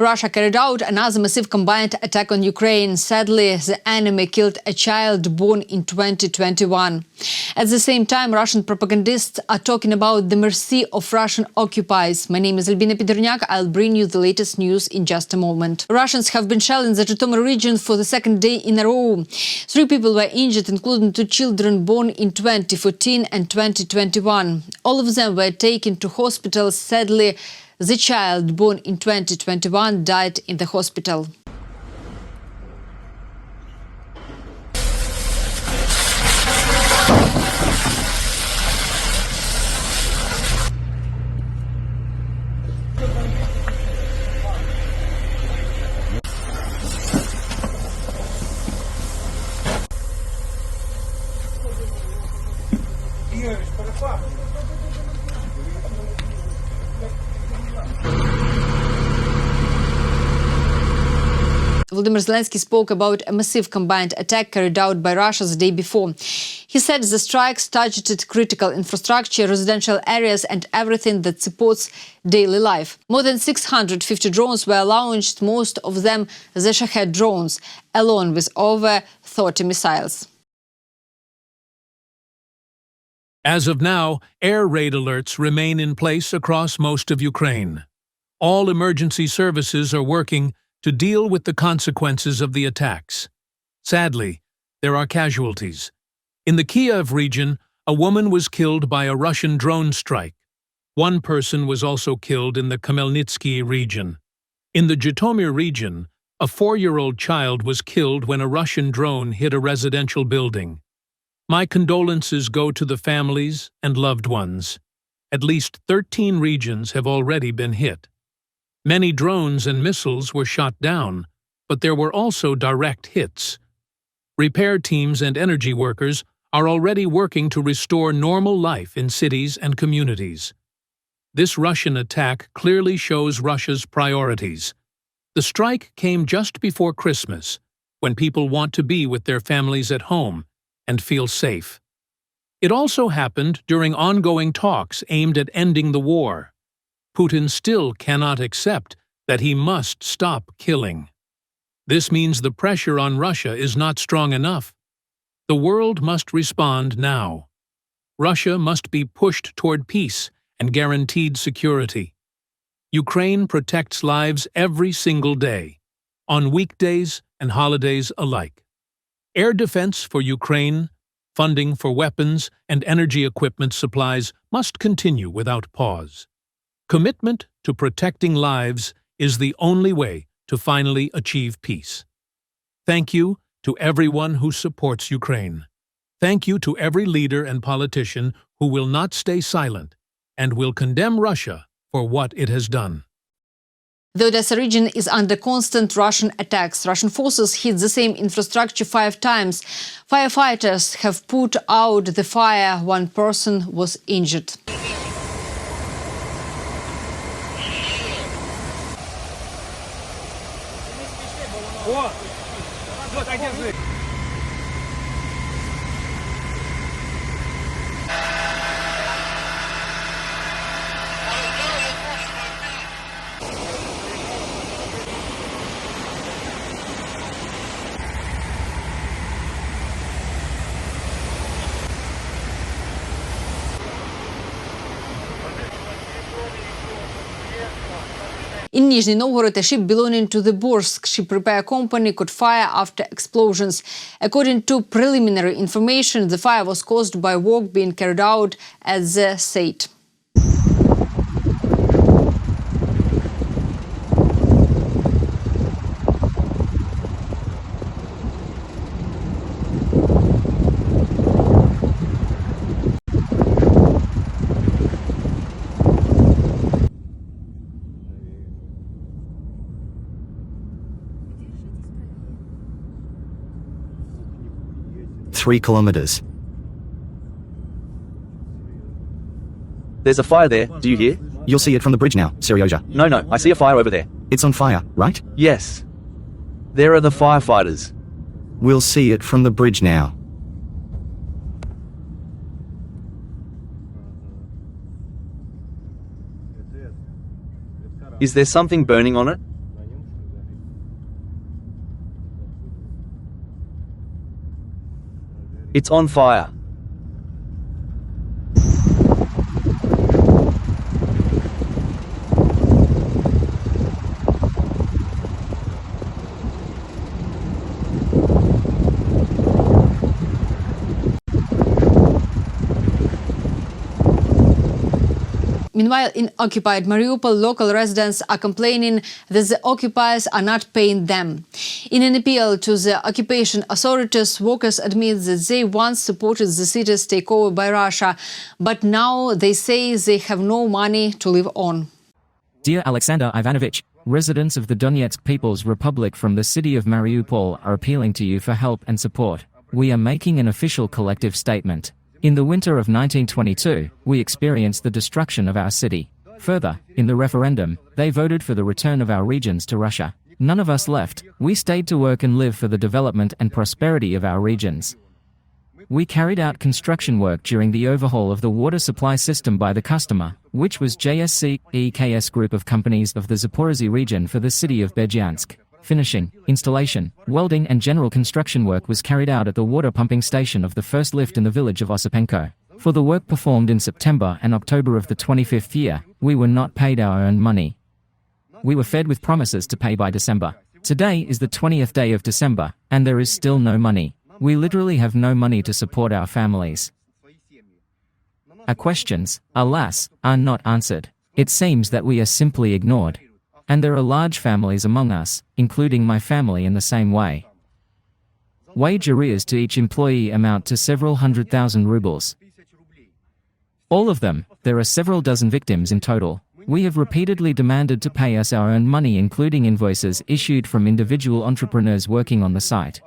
Russia carried out another massive combined attack on Ukraine. Sadly, the enemy killed a child born in 2021. At the same time, Russian propagandists are talking about the mercy of Russian occupies. My name is Albina Pidhirnyak. I'll bring you the latest news in just a moment. Russians have been shelling the Zhytomyr region for the second day in a row. 3 people were injured, including 2 children born in 2014 and 2021. All of them were taken to hospitals. Sadly, the child born in 2021 died in the hospital. Volodymyr Zelenskyy spoke about a massive combined attack carried out by Russia the day before. He said the strikes targeted critical infrastructure, residential areas and everything that supports daily life. More than 650 drones were launched, most of them the Shahed drones, along with over 30 missiles. As of now, air raid alerts remain in place across most of Ukraine. All emergency services are working to deal with the consequences of the attacks. Sadly, there are casualties. In the Kiev region, a woman was killed by a Russian drone strike. 1 person was also killed in the Khmelnytsky region. In the Zhytomyr region, a 4-year-old child was killed when a Russian drone hit a residential building. My condolences go to the families and loved ones. At least 13 regions have already been hit. Many drones and missiles were shot down, but there were also direct hits. Repair teams and energy workers are already working to restore normal life in cities and communities. This Russian attack clearly shows Russia's priorities. The strike came just before Christmas, when people want to be with their families at home and feel safe. It also happened during ongoing talks aimed at ending the war. Putin still cannot accept that he must stop killing. This means the pressure on Russia is not strong enough. The world must respond now. Russia must be pushed toward peace and guaranteed security. Ukraine protects lives every single day, on weekdays and holidays alike. Air defense for Ukraine, funding for weapons and energy equipment supplies must continue without pause. Commitment to protecting lives is the only way to finally achieve peace. Thank you to everyone who supports Ukraine. Thank you to every leader and politician who will not stay silent and will condemn Russia for what it has done. The Odessa region is under constant Russian attacks. Russian forces hit the same infrastructure 5 times. Firefighters have put out the fire. 1 person was injured. In Nizhny Novgorod, a ship belonging to the Borsk ship repair company caught fire after explosions. According to preliminary information, the fire was caused by work being carried out at the site. Three kilometers. There's a fire there, do you hear? You'll see it from the bridge now, Seryoja. No, I see a fire over there. It's on fire, right? Yes. There are the firefighters. We'll see it from the bridge now. Is there something burning on it? It's on fire. Meanwhile, in occupied Mariupol, local residents are complaining that the occupiers are not paying them. In an appeal to the occupation authorities, workers admit that they once supported the city's takeover by Russia, but now they say they have no money to live on. Dear Alexander Ivanovich, residents of the Donetsk People's Republic from the city of Mariupol are appealing to you for help and support. We are making an official collective statement. In the winter of 1922, we experienced the destruction of our city. Further, in the referendum, they voted for the return of our regions to Russia. None of us left. We stayed to work and live for the development and prosperity of our regions. We carried out construction work during the overhaul of the water supply system by the customer, which was JSC EKS group of companies of the Zaporozhye region for the city of Berdyansk. Finishing, installation, welding and general construction work was carried out at the water pumping station of the first lift in the village of Osipenko. For the work performed in September and October of the 25th year, we were not paid our earned money. We were fed with promises to pay by December. Today is the 20th day of December, and there is still no money. We literally have no money to support our families. Our questions, alas, are not answered. It seems that we are simply ignored. And there are large families among us, including my family in the same way. Wage arrears to each employee amount to several 100,000 rubles. All of them, there are several dozen victims in total. We have repeatedly demanded to pay us our earned money, including invoices issued from individual entrepreneurs working on the site.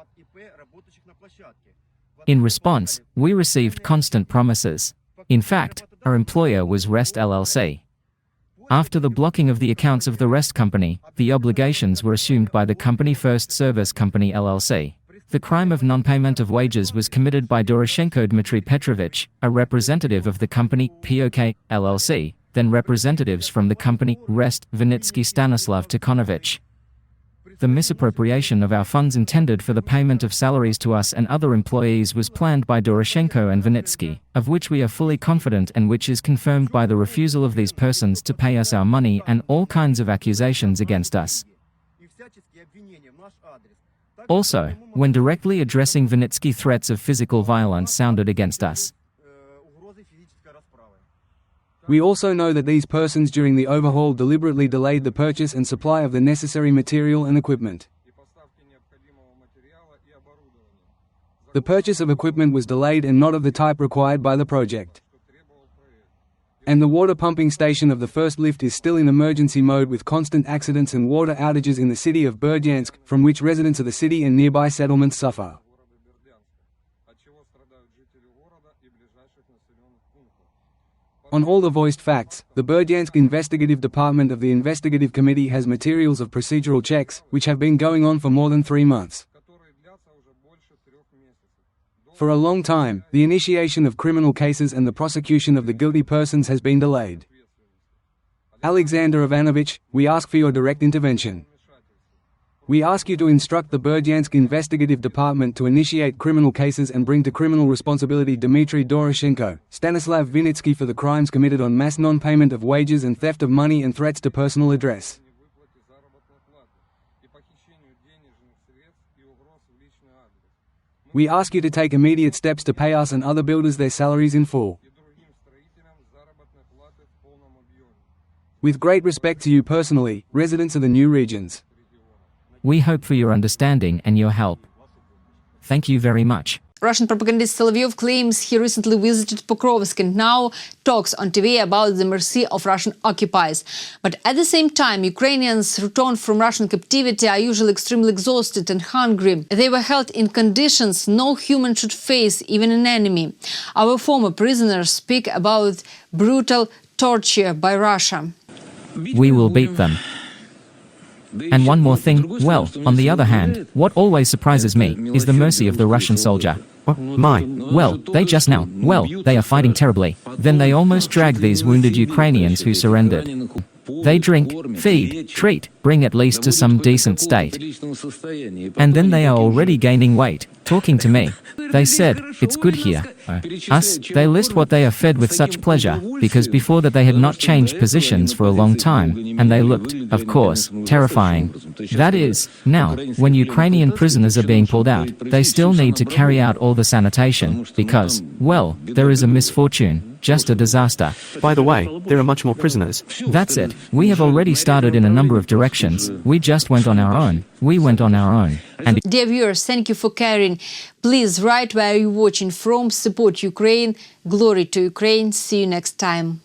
In response, we received constant promises. In fact, our employer was Rest LLC. After the blocking of the accounts of the Rest company, the obligations were assumed by the company First Service Company LLC. The crime of non-payment of wages was committed by Doroshenko Dmitry Petrovich, a representative of the company POK LLC, then representatives from the company Rest Vinitsky Stanislav Tikhonovich. The misappropriation of our funds intended for the payment of salaries to us and other employees was planned by Doroshenko and Vinitsky, of which we are fully confident and which is confirmed by the refusal of these persons to pay us our money and all kinds of accusations against us. Also, when directly addressing Vinitsky, threats of physical violence sounded against us. We also know that these persons during the overhaul deliberately delayed the purchase and supply of the necessary material and equipment. The purchase of equipment was delayed and not of the type required by the project. And the water pumping station of the first lift is still in emergency mode with constant accidents and water outages in the city of Berdyansk, from which residents of the city and nearby settlements suffer. On all the voiced facts, the Berdyansk Investigative Department of the Investigative Committee has materials of procedural checks, which have been going on for more than 3 months. For a long time, the initiation of criminal cases and the prosecution of the guilty persons has been delayed. Alexander Ivanovich, we ask for your direct intervention. We ask you to instruct the Berdyansk Investigative Department to initiate criminal cases and bring to criminal responsibility Dmitry Doroshenko, Stanislav Vinitsky for the crimes committed on mass non-payment of wages and theft of money and threats to personal address. We ask you to take immediate steps to pay us and other builders their salaries in full. With great respect to you personally, residents of the new regions. We hope for your understanding and your help. Thank you very much. Russian propagandist Solovyov claims he recently visited Pokrovsk and now talks on TV about the mercy of Russian occupies. But at the same time, Ukrainians returned from Russian captivity are usually extremely exhausted and hungry. They were held in conditions no human should face, even an enemy. Our former prisoners speak about brutal torture by Russia. We will beat them. And one more thing, well, on the other hand, what always surprises me is the mercy of the Russian soldier. Well, they just now, they are fighting terribly. Then they almost drag these wounded Ukrainians who surrendered. They drink, feed, treat, bring at least to some decent state. And then they are already gaining weight, talking to me. They said, it's good here. Us, they list what they are fed with such pleasure, because before that they had not changed positions for a long time, and they looked, of course, terrifying. That is, now, when Ukrainian prisoners are being pulled out, they still need to carry out all the sanitation, because, well, there is a misfortune, just a disaster. By the way, there are much more prisoners. That's it. We have already started in a number of directions. We just went on our own. We went on our own. And Dear viewers, thank you for caring. Please write where you're watching from. Support Ukraine. Glory to Ukraine. See you next time.